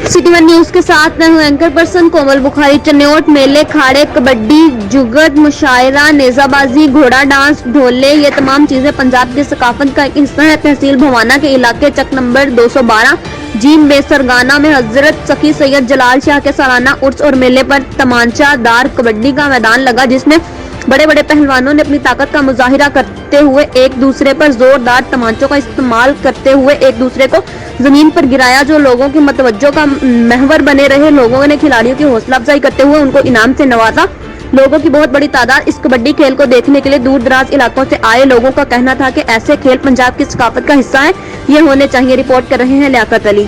City one news के साथ मैं हूं एंकर पर्सन कोमल बुखारी। चन्योट मेले, खाड़े, कबड्डी, जुगत, मुशायरा, नेजाबाजी, घोड़ा डांस, ढोले, ये तमाम चीजें पंजाब की सकाफत का एक हिस्सा है। तहसील भवाना के इलाके चक नंबर 212 जीम बेसरगाना में हजरत सखी सैयद जलाल शाह के सालाना उर्स और मेले पर तमांचा दार कबड्डी का मैदान लगा, जिसमें बड़े बड़े पहलवानों ने अपनी ताकत का मुजाहिरा करते हुए एक दूसरे पर जोरदार तमांचों का इस्तेमाल करते हुए एक दूसरे को जमीन पर गिराया, जो लोगों की मतवज्जो का महवर बने रहे। लोगों ने खिलाड़ियों की हौसला अफजाई करते हुए उनको इनाम से नवाजा। लोगों की बहुत बड़ी तादाद इस कबड्डी खेल को देखने के लिए दूर दराज इलाकों से आए। लोगों का कहना था कि ऐसे खेल पंजाब की सकाफत का हिस्सा है, ये होने चाहिए। रिपोर्ट कर रहे हैं लियाकत अली।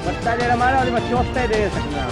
बच्चा जेड़ा मारा और चौथे दे सकना।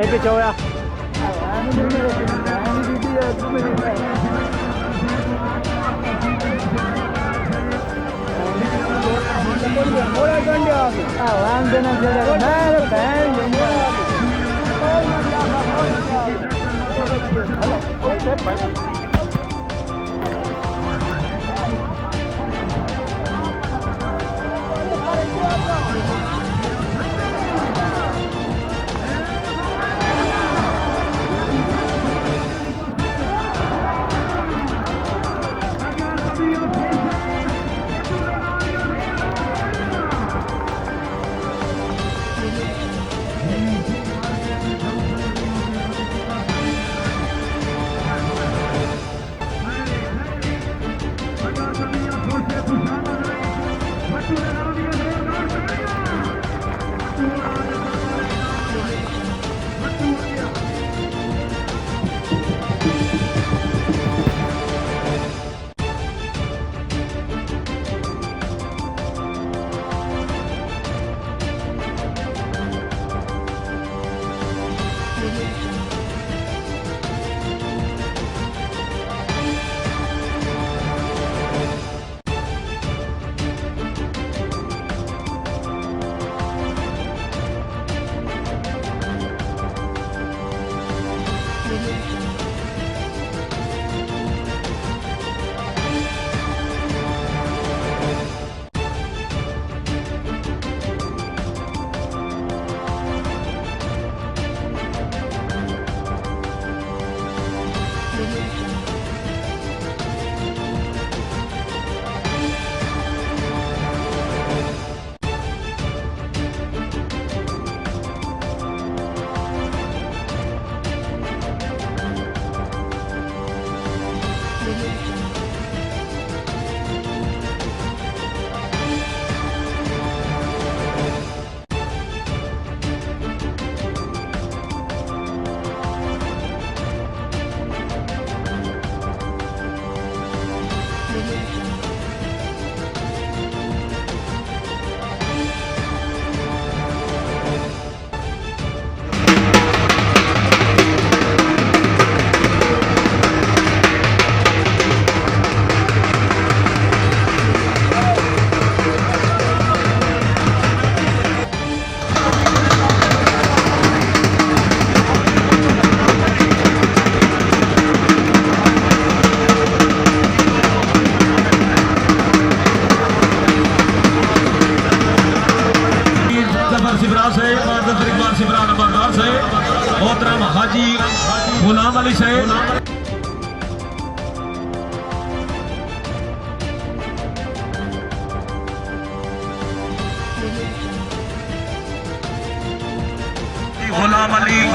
पीछे हो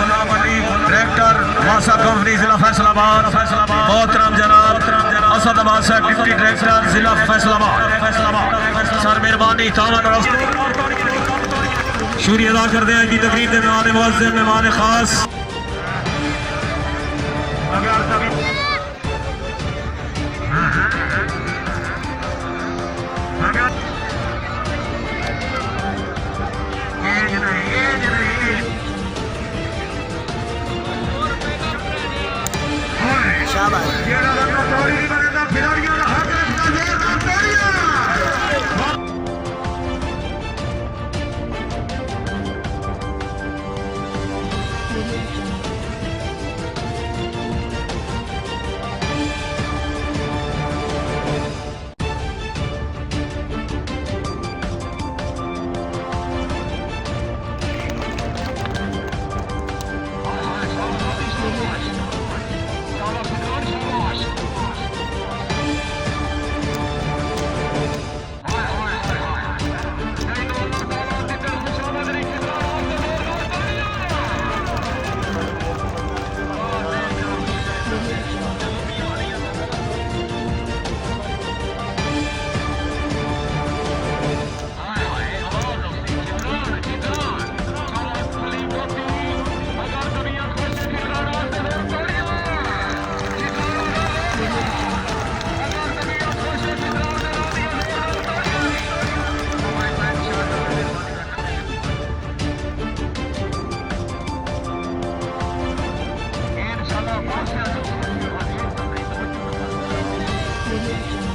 गुलाम अली डायरेक्टर वासा कंपनी जिला फैसलाबाद मोहतरम जनाब असदाबाद साहब डिप्टी डायरेक्टर जिला फैसलाबाद सर मेहरबानी तावन और शुक्रिया अदा करते हैं की तकरीर के मेहमान मुअज़्ज़िज़ मेहमान खास Thank you.